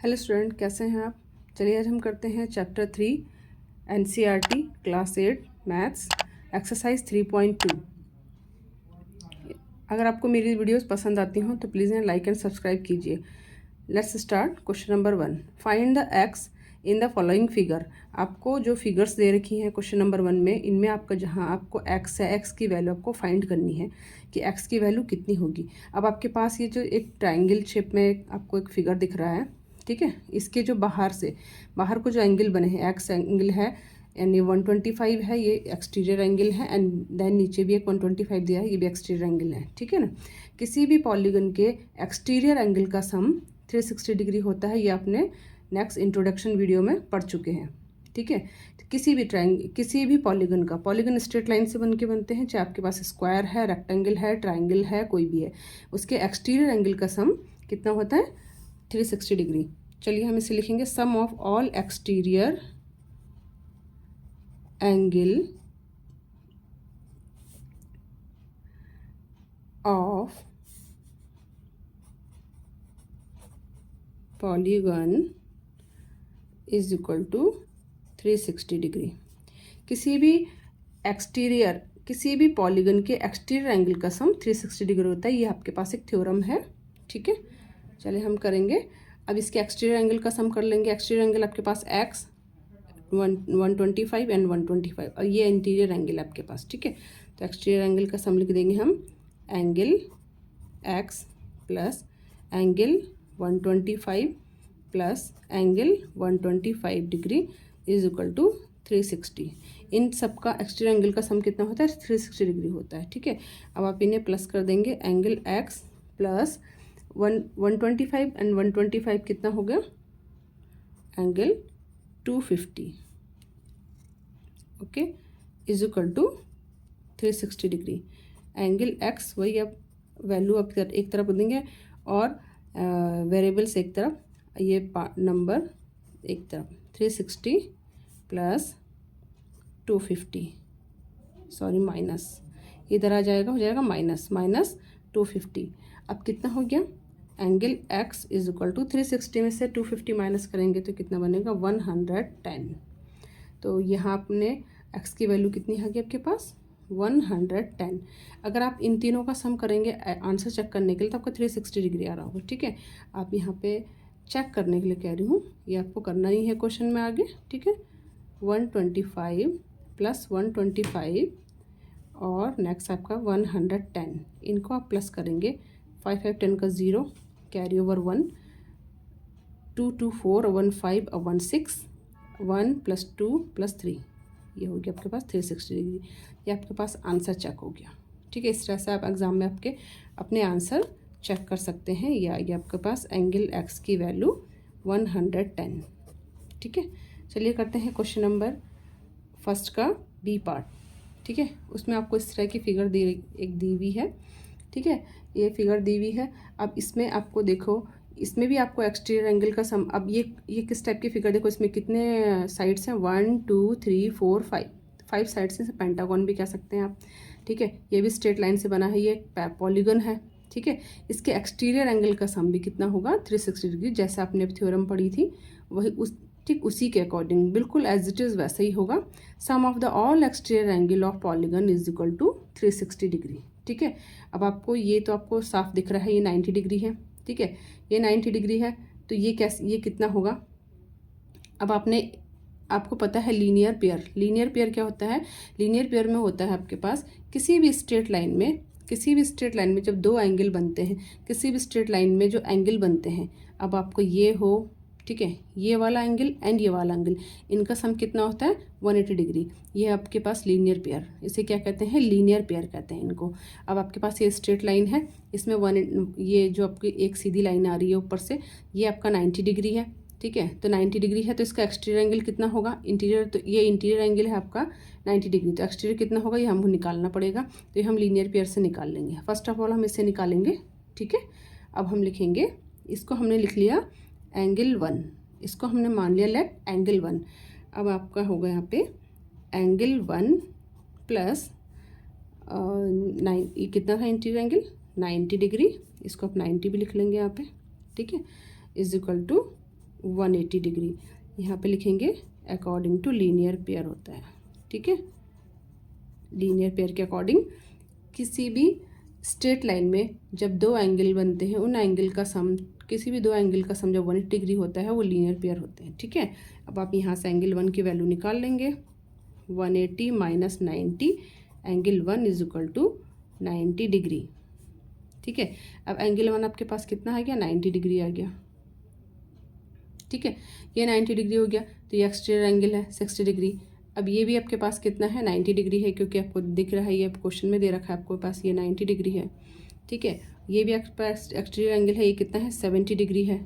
Hello student, कैसे हैं आप। चलिए आज हम करते हैं chapter 3 NCERT class 8 maths exercise 3.2। अगर आपको मेरी वीडियोस पसंद आती हों तो प्लीज़ इन्हें लाइक एंड सब्सक्राइब कीजिए। Let's start. Question number 1, find the x in the following figure. आपको जो फिगर्स दे रखी हैं क्वेश्चन नंबर 1 में, इनमें आपका जहाँ आपको एक्स है, एक्स की वैल्यू आपको फाइंड करनी है कि एक्स की वैल्यू कितनी होगी। अब आपके पास ये जो एक ट्राइंगल शेप में आपको एक फिगर दिख रहा है, ठीक है। इसके जो बाहर को जो एंगल बने हैं, एक्स एंगल है एंड ये 125 है, ये एक्सटीरियर एंगल है एंड देन नीचे भी एक 125 दिया है, ये भी एक्सटीरियर एंगल है, ठीक है ना। किसी भी पॉलीगन के एक्सटीरियर एंगल का सम 360 डिग्री होता है। ये आपने नेक्स्ट इंट्रोडक्शन वीडियो में पढ़ चुके हैं, ठीक है। तो किसी भी पॉलीगन स्ट्रेट लाइन से बनते हैं, चाहे आपके पास स्क्वायर है, रेक्टेंगल है, ट्राइंगल है, कोई भी है, उसके एक्सटीरियर एंगल का सम कितना होता है 360 डिग्री। चलिए हम इसे लिखेंगे, sum of all exterior angle of polygon is equal to 360 degree. किसी भी पॉलीगन के एक्सटीरियर एंगल का सम 360 डिग्री होता है। ये आपके पास एक थ्योरम है, ठीक है। चलिए हम करेंगे। अब इसके एक्सटीरियर एंगल का सम कर लेंगे। एक्सटीरियर एंगल आपके पास एक्स 125 एंड 125 और ये इंटीरियर एंगल आपके पास, ठीक है। तो एक्सटीरियर एंगल का सम लिख देंगे हम, angle x plus angle 125 plus angle 125 degree is equal to 360। इन सब का एक्सटीरियर एंगल का सम कितना होता है 360 डिग्री होता है, ठीक है। अब आप इन्हें प्लस कर देंगे, एंगल एक्स प्लस 125 एंड 125 कितना हो गया, angle 250, okay, is equal to 360 degree. Angle x वही अब वैल्यू अब एक तरफ देंगे और वेरिएबल्स एक तरफ, ये नंबर एक तरफ, 360 प्लस 250, सॉरी माइनस, इधर आ जाएगा, हो जाएगा माइनस 250। अब कितना हो गया, angle x is equal to 360 में से 250 माइनस करेंगे तो कितना बनेगा 110। तो यहाँ आपने एक्स की वैल्यू कितनी आ गई आपके पास 110। अगर आप इन तीनों का सम करेंगे आंसर चेक करने के लिए तो आपका 360 डिग्री आ रहा होगा, ठीक है। आप यहाँ पे चेक करने के लिए कह रही हूँ, ये आपको करना ही है क्वेश्चन में आगे, ठीक है। 125 प्लस 125 और नेक्स्ट आपका 110, इनको आप प्लस करेंगे, 5 5 10 का 0, कैरी ओवर 1, 2 2 4 1 5 1 6, 1 प्लस 2 प्लस 3, ये हो गया आपके पास 360 डिग्री। ये आपके पास आंसर चेक हो गया, ठीक है। इस तरह से आप एग्ज़ाम में आपके अपने आंसर चेक कर सकते हैं। या ये आपके पास एंगल एक्स की वैल्यू 110, ठीक है। चलिए करते हैं क्वेश्चन नंबर फर्स्ट का बी पार्ट, ठीक है। उसमें आपको इस तरह की फिगर दी हुई है, ठीक है। ये फिगर दी हुई है। अब इसमें आपको देखो, इसमें भी आपको एक्सटीरियर एंगल का सम, अब ये किस टाइप की फिगर, देखो इसमें कितने साइड्स हैं, 1 2 3 4 5 साइड्स हैं, पेंटागन भी कह सकते हैं आप, ठीक है। ये भी स्ट्रेट लाइन से बना है, ये पॉलीगन है, ठीक है। इसके एक्सटीरियर एंगल का सम भी कितना होगा 360 डिग्री, जैसे आपने थ्योरम पढ़ी थी वही ठीक उसी के अकॉर्डिंग, बिल्कुल एज इट इज़ वैसा ही होगा। Sum of the all exterior angle of polygon is equal to 360 degree, ठीक है। अब आपको ये तो आपको साफ दिख रहा है, ये 90 डिग्री है, ठीक है। ये 90 डिग्री है, तो ये कितना होगा। अब आपको पता है लीनियर पेयर क्या होता है। लीनियर पेयर में होता है आपके पास किसी भी स्ट्रेट लाइन में जब दो एंगल बनते हैं, किसी भी स्ट्रेट लाइन में जो एंगल बनते हैं, अब आपको ये हो, ठीक है, ये वाला एंगल एंड ये वाला एंगल, इनका सम कितना होता है 180 डिग्री। ये आपके पास लीनियर पेयर, इसे क्या कहते हैं, लीनियर पेयर कहते हैं इनको। अब आपके पास ये स्ट्रेट लाइन है, इसमें ये जो आपकी एक सीधी लाइन आ रही है ऊपर से, ये आपका 90 डिग्री है, ठीक है। तो 90 डिग्री है तो इसका एक्सटीरियर एंगल कितना होगा, इंटीरियर, तो ये इंटीरियर एंगल है आपका 90 डिग्री, तो एक्सटीरियर कितना होगा ये हमको निकालना पड़ेगा। तो ये हम लीनियर पेयर से निकाल लेंगे। फर्स्ट ऑफ ऑल हम इसे निकालेंगे, ठीक है। अब हम लिखेंगे, इसको हमने लिख लिया एंगल 1, इसको हमने मान लिया लेट एंगल 1। अब आपका होगा यहाँ पे एंगल 1 प्लस 9, ये कितना था इंटीरियर एंगल 90 डिग्री, इसको आप 90 भी लिख लेंगे यहाँ पे, ठीक है, इज इक्वल टू 180 डिग्री। यहाँ पे लिखेंगे अकॉर्डिंग टू लीनियर पेयर होता है, ठीक है। लीनियर पेयर के अकॉर्डिंग किसी भी स्ट्रेट लाइन में जब दो एंगल बनते हैं उन एंगल का सम, किसी भी दो एंगल का सम जब 180 डिग्री होता है वो लीनियर पेयर होते हैं, ठीक है। अब आप यहाँ से एंगल 1 की वैल्यू निकाल लेंगे, 180 minus 90, angle 1 is equal to 90 degree, ठीक है। अब एंगल 1 आपके पास कितना आ गया, 90 डिग्री आ गया, ठीक है। ये 90 डिग्री हो गया, तो ये एक्सटीरियर एंगल है 60 डिग्री। अब ये भी आपके पास कितना है, 90 डिग्री है, क्योंकि आपको दिख रहा है, ये क्वेश्चन में दे रखा है आपको पास ये 90 डिग्री है, ठीक है। ये भी आपके पास एक्सटीरियर एंगल है, ये कितना है, 70 डिग्री है,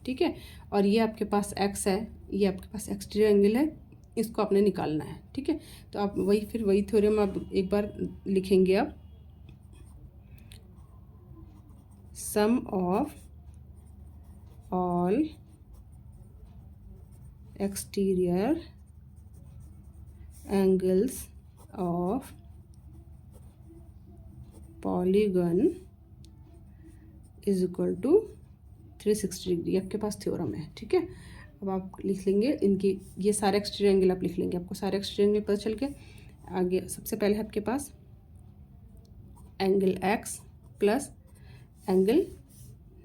ठीक है। और ये आपके पास एक्स है, ये आपके पास एक्सटीरियर एंगल है, इसको आपने निकालना है, ठीक है। तो आप वही थ्योरम आप एक बार लिखेंगे, आप sum of all exterior angles of polygon is equal to 360 degree, आपके पास थ्योरम है, ठीक है। अब आप लिख लेंगे इनकी, ये सारे एक्सटीरियर एंगल आप लिख लेंगे, आपको सारे एक्सटीरियर एंगल पता चल के आगे। सबसे पहले है आपके पास angle x plus angle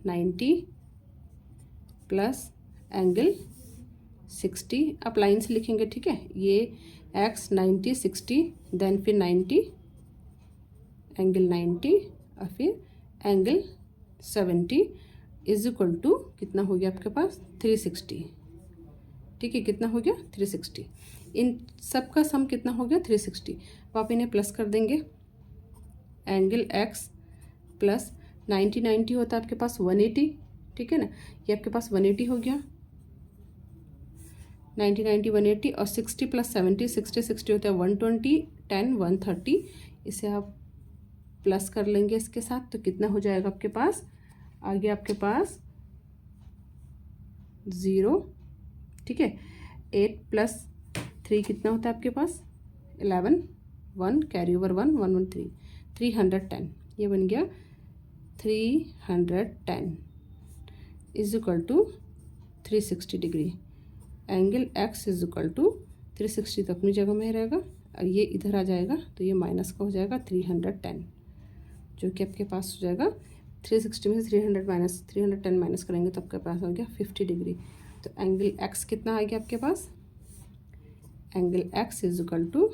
90 plus angle 60, आप लाइन से लिखेंगे, ठीक है। ये x 90 60 देन फिर 90 एंगल 90 और फिर एंगल 70 इज इक्वल टू कितना हो गया आपके पास, 360, ठीक है। कितना हो गया, 360। इन सब का सम कितना हो गया, 360। अब आप इन्हें प्लस कर देंगे, एंगल x प्लस 90 90 होता है आपके पास 180, ठीक है ना। ये आपके पास 180 हो गया, 90 90 180, और 60 प्लस 70 60 60 होता है 120, 10 130। इसे आप प्लस कर लेंगे इसके साथ, तो कितना हो जाएगा आपके पास, आगे आपके पास 0, ठीक है। 8 प्लस 3 कितना होता है आपके पास, 11, 1 कैरी ओवर 1 113, 310, ये बन गया 310 is equal to 360 degree. Angle x is equal to 360 तो अपनी जगह में रहेगा, और ये इधर आ जाएगा तो ये माइनस का हो जाएगा 310, जो कि आपके पास हो जाएगा 360 में से 310 माइनस करेंगे तो आपके पास हो गया 50 डिग्री। तो एंगल x कितना आ गया आपके पास, angle x is equal to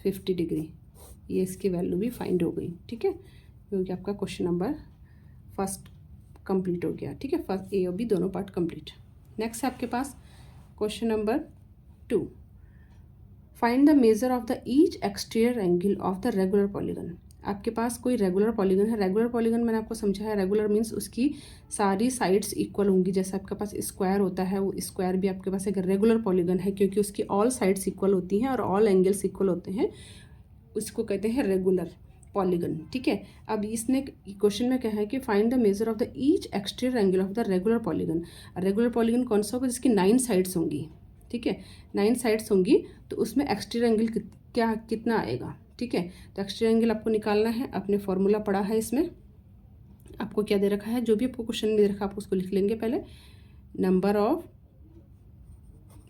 50 degree. ये इसकी वैल्यू भी फाइंड हो गई, ठीक है, क्योंकि आपका क्वेश्चन नंबर फर्स्ट कंप्लीट हो गया, ठीक है। फर्स्ट ए और बी दोनों पार्ट कंप्लीट। नेक्स्ट है आपके पास question number 2, find the measure of the each exterior angle of the regular polygon. आपके पास कोई रेगुलर पॉलीगन है, रेगुलर पॉलीगन मैंने आपको समझा है, रेगुलर मीन्स उसकी सारी साइड्स इक्वल होंगी। जैसे आपके पास स्क्वायर होता है, वो स्क्वायर भी आपके पास एक रेगुलर पॉलीगन है, क्योंकि उसकी ऑल साइड्स इक्वल होती हैं और ऑल एंगल्स इक्वल होते हैं, उसको कहते हैं रेगुलर पॉलीगन, ठीक है। अब इसने क्वेश्चन में कहा है कि find the measure of the each exterior angle of the regular polygon. Regular polygon कौन सा होगा, जिसकी 9 साइड्स होंगी, ठीक है। 9 साइड्स होंगी तो उसमें एक्सटीरियर एंगल क्या कितना आएगा, ठीक है। तो एक्सटीरियर एंगल आपको निकालना है, आपने फॉर्मूला पढ़ा है, इसमें आपको क्या दे रखा है, जो भी आपको क्वेश्चन में दे रखा है आप उसको लिख लेंगे पहले।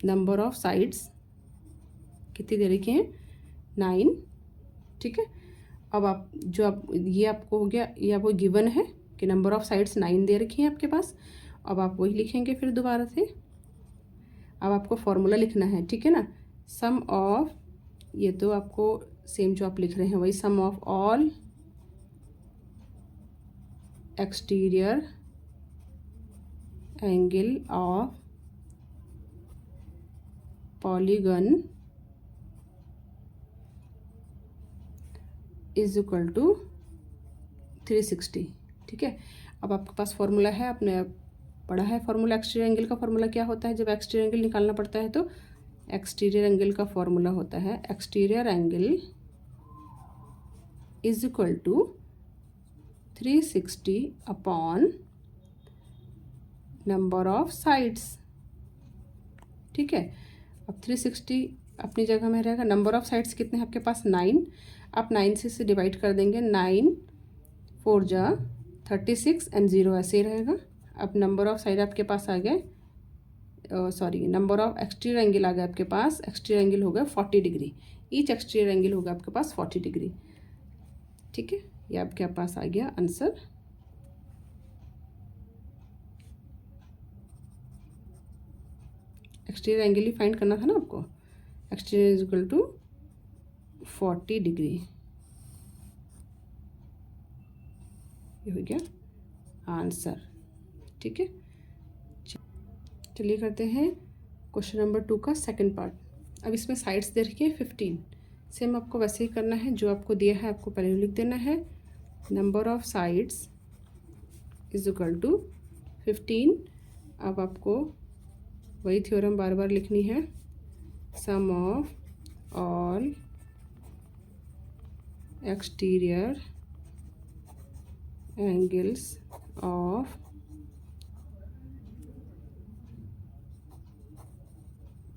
नंबर ऑफ साइड्स कितनी दे रखी हैं, 9, ठीक है। अब आप ये आपको हो गया, ये आपको गिवन है कि नंबर ऑफ साइड्स 9 दे रखी हैं आपके पास। अब आप वही लिखेंगे फिर दोबारा से। अब आपको फॉर्मूला लिखना है, ठीक है ना। सम ऑफ, ये तो आपको सेम जो आप लिख रहे हैं वही, sum of all exterior angle of polygon is equal to 360, ठीक है। अब आपके पास फॉर्मूला है, आपने पढ़ा है फॉर्मूला, एक्सटीरियर एंगल का फॉर्मूला क्या होता है, जब एक्सटीरियर एंगल निकालना पड़ता है तो एक्सटीरियर एंगल का फॉर्मूला होता है, exterior angle is equal to 360 upon number of sides, ठीक है। अब 360 अपनी जगह में रहेगा, नंबर ऑफ साइड्स कितने हैं आपके पास, 9। आप 9 से डिवाइड कर देंगे, 9 4 जा 36 एंड 0 ऐसे ही रहेगा। अब नंबर ऑफ साइड आपके पास आ गए sorry number of exterior angle आ गया आपके पास, एक्सटीरियर एंगल होगा 40 डिग्री, ईच एक्सटीरियर एंगल होगा आपके पास 40 डिग्री। ठीक है, ये आपके पास आ गया आंसर। एक्सटीरियर एंगल ही फाइंड करना था ना आपको, exterior is equal to 40 degree, ये हो गया आंसर। ठीक है, चलिए करते हैं क्वेश्चन नंबर 2 का सेकंड पार्ट। अब इसमें साइड्स दे रखी है 15, सेम आपको वैसे ही करना है जो आपको दिया है, आपको पहले लिख देना है number of sides is equal to 15। अब आपको वही थ्योरम बार बार लिखनी है, sum of all exterior angles of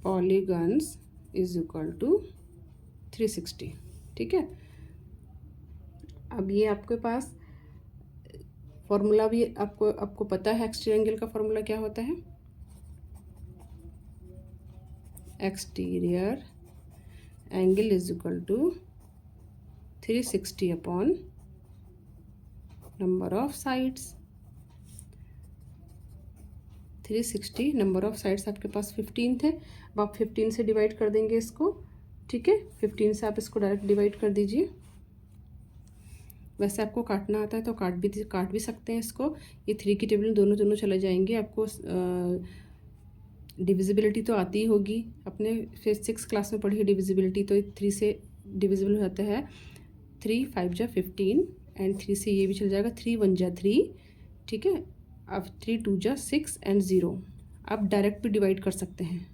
polygons is equal to 360। ठीक है, अब ये आपके पास फॉर्मूला भी आपको पता है, एक्सटीरियर एंगल का फॉर्मूला क्या होता है, exterior angle is equal to 360 upon number of sides. 360 number of sides आपके पास 15 थे, अब आप 15 से डिवाइड कर देंगे इसको। ठीक है, 15 से आप इसको डायरेक्ट डिवाइड कर दीजिए। वैसे आपको काटना आता है तो काट भी सकते हैं इसको, ये 3 की टेबल में दोनों चले जाएंगे। आपको डिविजिबिलिटी तो आती ही होगी, अपने फिर 6 क्लास में पढ़ी है डिविजिबिलिटी, तो 3 से डिविजिबल हो जाता है। 3 5 जा 15 एंड 3 से ये भी चल जाएगा, 3 1 जा 3। ठीक है, अब 3 2 जा 6 एंड 0। आप डायरेक्ट भी डिवाइड कर सकते हैं,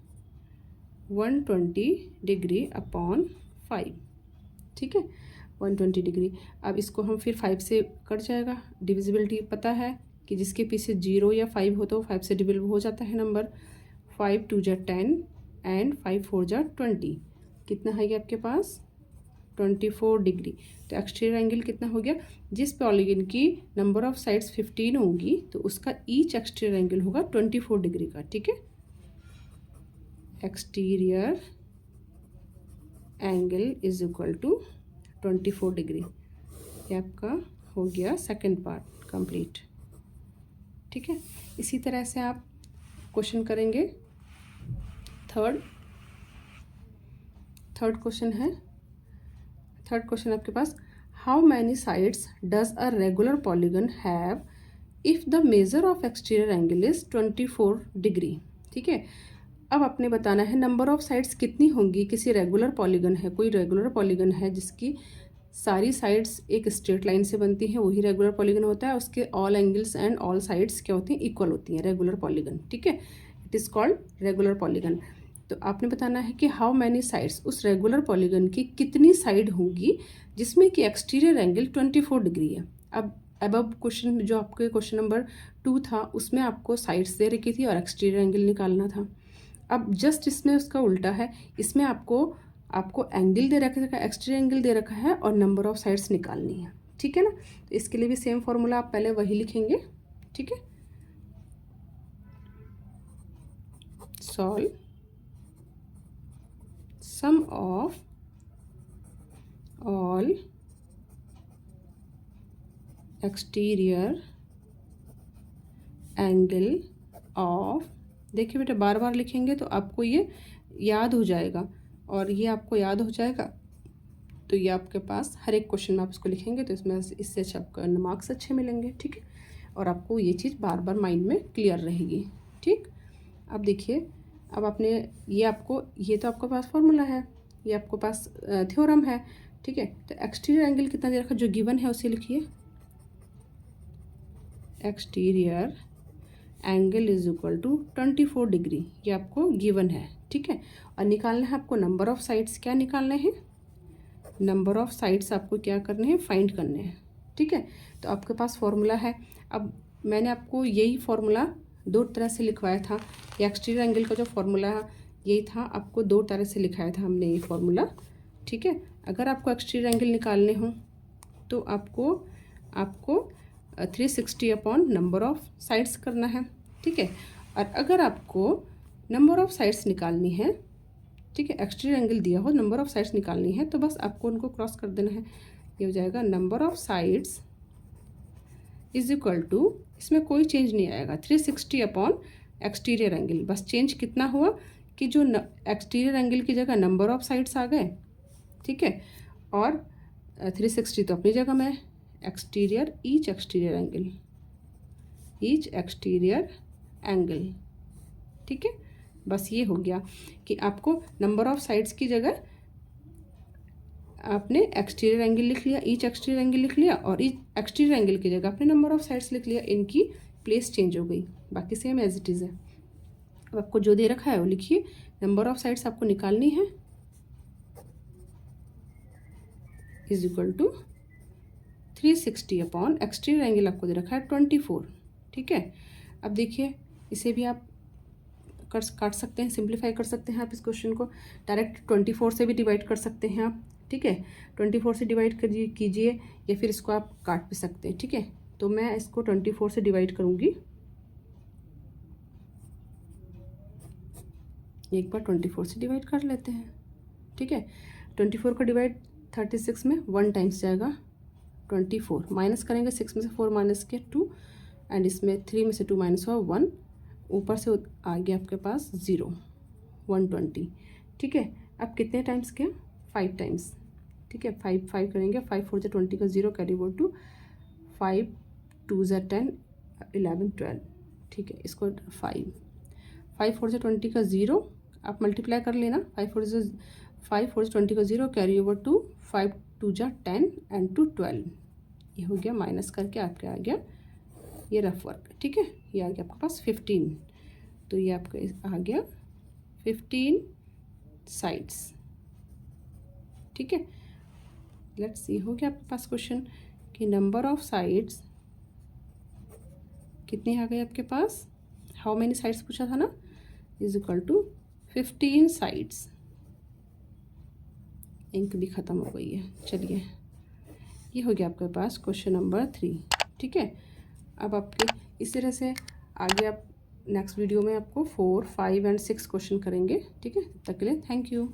120 डिग्री अपॉन 5। ठीक है, 120 डिग्री। अब इसको हम फिर 5 से कट जाएगा, डिविजिबिलिटी पता है कि जिसके पीछे 0 या 5 हो तो 5 से डिविजिबल हो जाता है नंबर। 5 2 जा 10 एंड 5 4 जा 20, कितना है ये आपके पास 24 डिग्री। तो एक्सटीरियर एंगल कितना हो गया, जिस पॉलीगन की नंबर ऑफ साइड्स 15 होंगी तो उसका ईच एक्सटीरियर एंगल होगा 24 डिग्री का। ठीक है, exterior angle is equal to 24 degree. ये आपका हो गया सेकंड पार्ट कंप्लीट। ठीक है, इसी तरह से आप क्वेश्चन करेंगे। थर्ड क्वेश्चन है, थर्ड क्वेश्चन आपके पास, how many sides does a regular polygon have if the measure of exterior angle is 24 degree. ठीक है, अब आपने बताना है नंबर ऑफ साइड्स कितनी होंगी, किसी रेगुलर पॉलीगन है, कोई रेगुलर पॉलीगन है जिसकी सारी साइड्स एक स्ट्रेट लाइन से बनती हैं, वही रेगुलर पॉलीगन होता है। उसके all angles and all sides क्या होती हैं, इक्वल होती हैं, रेगुलर पॉलीगन। ठीक है, it is called regular polygon. तो आपने बताना है कि हाउ मैनी साइड्स, उस रेगुलर पॉलीगन की कितनी साइड होंगी जिसमें कि एक्सटीरियर एंगल 24 डिग्री है। अब क्वेश्चन जो आपके क्वेश्चन नंबर 2 था उसमें आपको साइड्स दे रखी थी और एक्सटीरियर एंगल निकालना था। अब जस्ट इसमें उसका उल्टा है, इसमें आपको एंगल दे रखा है, एक्सटीरियर एंगल दे रखा है और नंबर ऑफ साइड्स निकालनी है। ठीक है ना, तो इसके लिए भी सेम फॉर्मूला आप पहले वही लिखेंगे। ठीक है, solve sum of all exterior angle of, देखिए बेटा बार बार लिखेंगे तो आपको ये याद हो जाएगा, और ये आपको याद हो जाएगा तो ये आपके पास हर एक क्वेश्चन में आप इसको लिखेंगे तो इससे अच्छा आपको मार्क्स अच्छे मिलेंगे। ठीक है, और आपको ये चीज़ बार बार माइंड में क्लियर रहेगी। ठीक, अब देखिए, अब आपने ये तो आपके पास फॉर्मूला है, ये आपके पास थ्योरम है। ठीक है, तो एक्सटीरियर एंगल कितना दे रखा, जो गिवन है उसे लिखिए, exterior angle is equal to 24 degree, ये आपको गिवन है। ठीक है, और निकालना है आपको नंबर ऑफ साइड्स, क्या निकालने हैं, नंबर ऑफ साइड्स आपको क्या करने हैं, फाइंड करने हैं। ठीक है, तो आपके पास फॉर्मूला है। अब मैंने आपको यही फॉर्मूला 2 तरह से लिखवाया था, एक्सटीरियर एंगल का जो फॉर्मूला यही था, आपको 2 तरह से लिखाया था हमने ये फॉर्मूला। ठीक है, अगर आपको एक्सटीरियर एंगल निकालने हों तो आपको 360 अपॉन नंबर ऑफ साइड्स करना है। ठीक है, और अगर आपको नंबर ऑफ साइड्स निकालनी है, ठीक है, एक्सटीरियर एंगल दिया हो, नंबर ऑफ साइड्स निकालनी है, तो बस आपको उनको क्रॉस कर देना है। ये हो जाएगा number of sides is equal to, इसमें कोई चेंज नहीं आएगा, 360 अपॉन एक्सटीरियर एंगल। बस चेंज कितना हुआ कि जो एक्सटीरियर एंगल की जगह नंबर ऑफ साइड्स आ गए, ठीक है, और 360 तो अपनी जगह में, एक्सटीरियर ईच एक्सटीरियर एंगल, ठीक है। बस ये हो गया कि आपको नंबर ऑफ साइड्स की जगह आपने एक्सटीरियर एंगल लिख लिया, ईच एक्सटीरियर एंगल लिख लिया, और ईच एक्सटीरियर एंगल की जगह आपने नंबर ऑफ साइड्स लिख लिया, इनकी प्लेस चेंज हो गई, बाकी सेम एज इट इज़ है। अब आपको जो दे रखा है वो लिखिए, नंबर ऑफ साइड्स आपको निकालनी है, is equal to 360 upon exterior angle आपको दे रखा है 24, ठीक है। अब देखिए इसे भी आप काट सकते हैं, सिंप्लीफाई कर सकते हैं आप इस क्वेश्चन को, डायरेक्ट 24 से भी डिवाइड कर सकते हैं आप, ठीक है, 24 से डिवाइड कीजिए या फिर इसको आप काट भी सकते हैं, ठीक है। तो मैं इसको 24 से डिवाइड करूँगी, एक बार 24 से डिवाइड कर लेते हैं, ठीक है। 24 का डिवाइड 36 में 1 टाइम्स जाएगा, 24 माइनस करेंगे, 6 में से 4 माइनस किया 2, एंड इसमें 3 में से 2 माइनस हुआ 1, ऊपर से आ गया आपके पास 0, 120, ठीक है। अब कितने टाइम्स किया, 5 टाइम्स, ठीक है, 5 करेंगे, 5 4 20 का 0 कैरी ओवर टू 5 2 10 11 12, ठीक है। इसको 5 4 20 का 0 आप मल्टीप्लाई कर लेना, 5 4 20 का 0 कैरी ओवर टू 5 2 10 एंड 2 12, ये हो गया, माइनस करके आपके आ गया ये रफ वर्क, ठीक है। ये आ गया आपके पास 15, तो ये आपका आ गया 15 साइड्स, ठीक है। लेट्स सी, हो गया आपके पास क्वेश्चन कि नंबर ऑफ साइड्स कितनी आ गई आपके पास, हाउ मेनी साइड्स पूछा था ना, is equal to 15 sides. Ink भी ख़त्म हो गई है, चलिए ये हो गया आपके पास क्वेश्चन नंबर 3, ठीक है। अब आपके इस तरह से आगे आप नेक्स्ट वीडियो में आपको 4 5 एंड 6 क्वेश्चन करेंगे, ठीक है। तब तक के लिए थैंक यू।